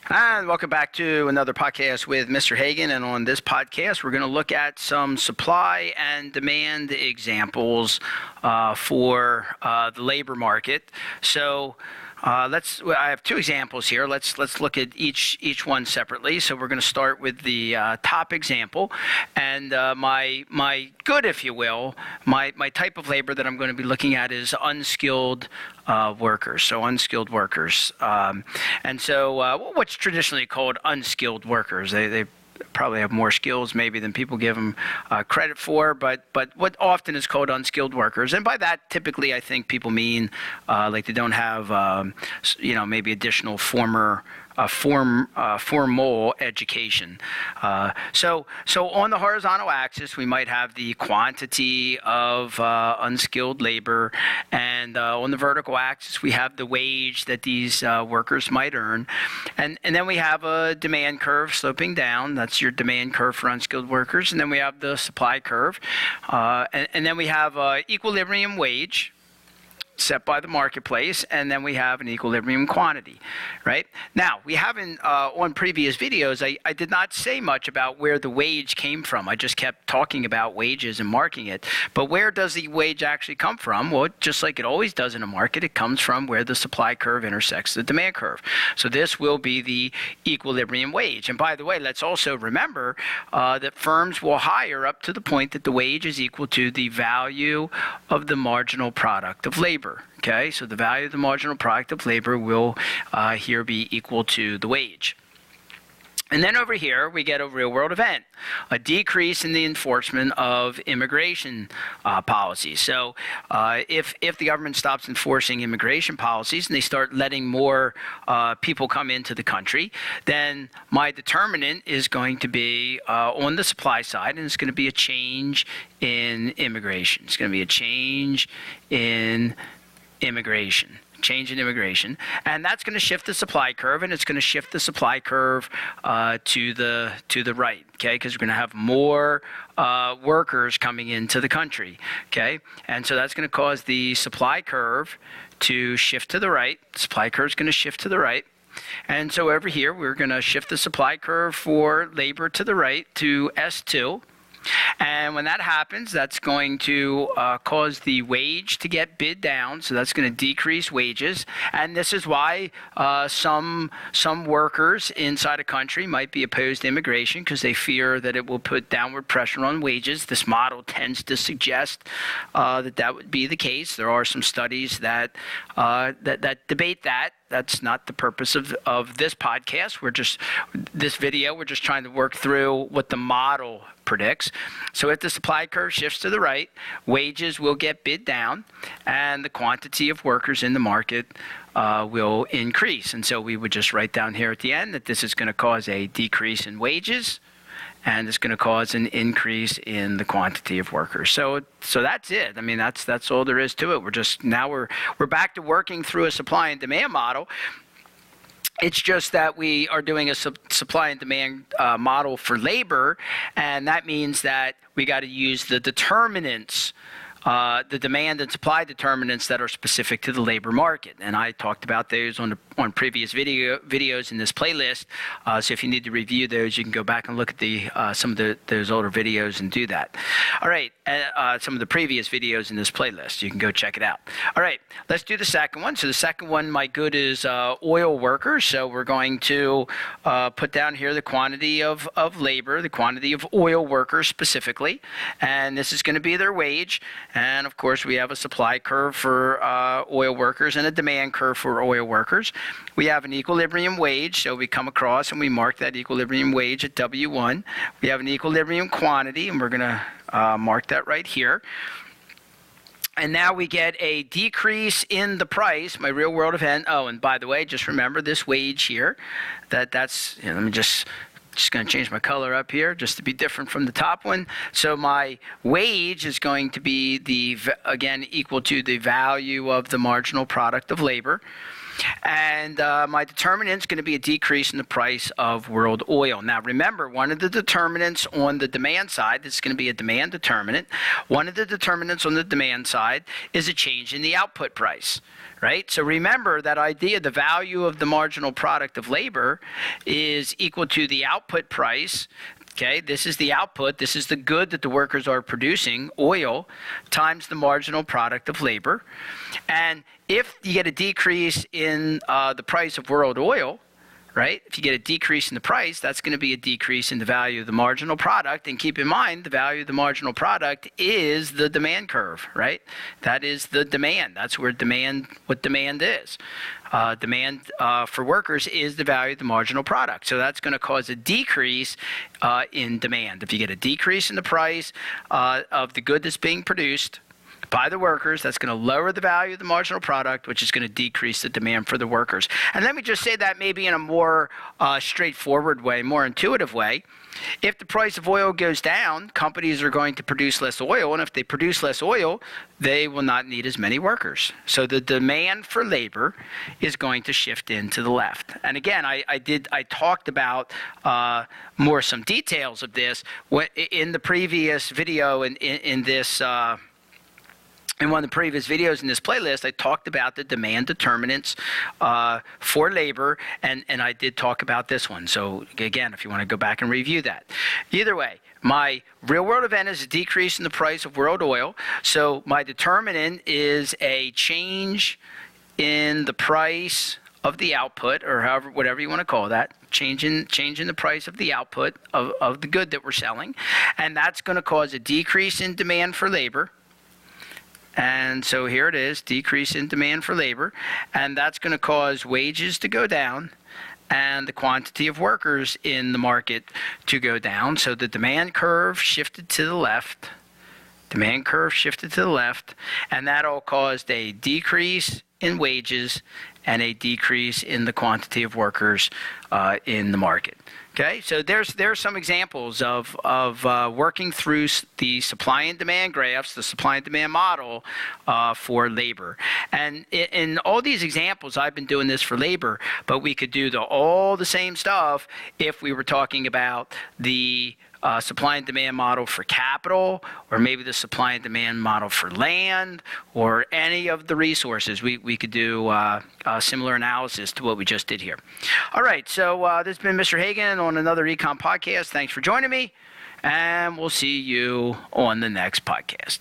And welcome back to another podcast with Mr. Hagan. And on this podcast, we're going to look at some supply and demand examples for the labor market. So I have two examples here. Let's look at each one separately. So we're going to start with the top example, and my good, if you will, my type of labor that I'm going to be looking at is unskilled workers. So unskilled workers, and so what's traditionally called unskilled workers. They probably have more skills maybe than people give them credit for, but what often is called unskilled workers, and by that typically I think people mean like they don't have maybe additional formal education. So on the horizontal axis we might have the quantity of unskilled labor, and on the vertical axis we have the wage that these workers might earn, and then we have a demand curve sloping down. That's your demand curve for unskilled workers. And then we have the supply curve, and then we have equilibrium wage set by the marketplace, and then we have an equilibrium quantity, right? Now, we haven't, on previous videos, I did not say much about where the wage came from. I just kept talking about wages and marking it. But where does the wage actually come from? Well, just like it always does in a market, it comes from where the supply curve intersects the demand curve. So this will be the equilibrium wage. And by the way, let's also remember that firms will hire up to the point that the wage is equal to the value of the marginal product of labor. Okay, so the value of the marginal product of labor will here be equal to the wage. And then over here, we get a real-world event, a decrease in the enforcement of immigration policies. So if the government stops enforcing immigration policies and they start letting more people come into the country, then my determinant is going to be on the supply side, and it's going to be a change in immigration. It's going to be a change in immigration. And that's going to shift the supply curve, and it's going to shift the supply curve to the right, okay, because we're going to have more workers coming into the country, okay, and so that's going to cause the supply curve to shift to the right. The supply curve is going to shift to the right. And so over here, we're going to shift the supply curve for labor to the right to S2. And when that happens, that's going to cause the wage to get bid down. So that's going to decrease wages. And this is why some workers inside a country might be opposed to immigration, because they fear that it will put downward pressure on wages. This model tends to suggest that would be the case. There are some studies that debate that. That's not the purpose of this podcast. We're just trying to work through what the model predicts. So if the supply curve shifts to the right, wages will get bid down, and the quantity of workers in the market will increase. And so we would just write down here at the end that this is going to cause a decrease in wages, and it's going to cause an increase in the quantity of workers. So that's it. I mean, that's all there is to it. We're back to working through a supply and demand model. It's just that we are doing a supply and demand model for labor, and that means that we got to use the determinants, the demand and supply determinants that are specific to the labor market. And I talked about those on previous videos in this playlist. So if you need to review those, you can go back and look at some of those older videos and do that. All right, some of the previous videos in this playlist. You can go check it out. All right, let's do the second one. So the second one, my good, is oil workers. So we're going to put down here the quantity of labor, the quantity of oil workers specifically, and this is going to be their wage. And of course, we have a supply curve for oil workers and a demand curve for oil workers. We have an equilibrium wage, so we come across and we mark that equilibrium wage at W1. We have an equilibrium quantity, and we're going to mark that right here. And now we get a decrease in the price, my real world event. Oh, and by the way, just remember this wage here, that's, let me just going to change my color up here just to be different from the top one. So my wage is going to be again, equal to the value of the marginal product of labor. And my determinant is going to be a decrease in the price of world oil. Now, remember, one of the determinants on the demand side, this is going to be a demand determinant. One of the determinants on the demand side is a change in the output price, right? So remember that idea, the value of the marginal product of labor is equal to the output price. Okay, this is the output. This is the good that the workers are producing, oil, times the marginal product of labor. And if you get a decrease in the price of world oil, right? If you get a decrease in the price, that's going to be a decrease in the value of the marginal product. And keep in mind, the value of the marginal product is the demand curve, right? That is the demand. That's where what demand is. Demand for workers is the value of the marginal product. So that's going to cause a decrease in demand. If you get a decrease in the price of the good that's being produced by the workers, that's going to lower the value of the marginal product, which is going to decrease the demand for the workers. And let me just say that maybe in a more straightforward way, more intuitive way. If the price of oil goes down, companies are going to produce less oil, and if they produce less oil, they will not need as many workers. So the demand for labor is going to shift into the left. And again, I talked about more some details of this in the previous video in this. In one of the previous videos in this playlist, I talked about the demand determinants for labor, and I did talk about this one. So again, if you want to go back and review that. Either way, my real-world event is a decrease in the price of world oil. So my determinant is a change in the price of the output, or whatever you want to call that, change in the price of the output of the good that we're selling. And that's going to cause a decrease in demand for labor. And so here it is, decrease in demand for labor, and that's going to cause wages to go down and the quantity of workers in the market to go down. So the demand curve shifted to the left, and that all caused a decrease in wages and a decrease in the quantity of workers in the market. Okay, so there's some examples of working through the supply and demand graphs, the supply and demand model for labor. And in all these examples, I've been doing this for labor, but we could do all the same stuff if we were talking about the supply and demand model for capital, or maybe the supply and demand model for land, or any of the resources. We could do a similar analysis to what we just did here. All right, so this has been Mr. Hagan on another Econ podcast. Thanks for joining me, and we'll see you on the next podcast.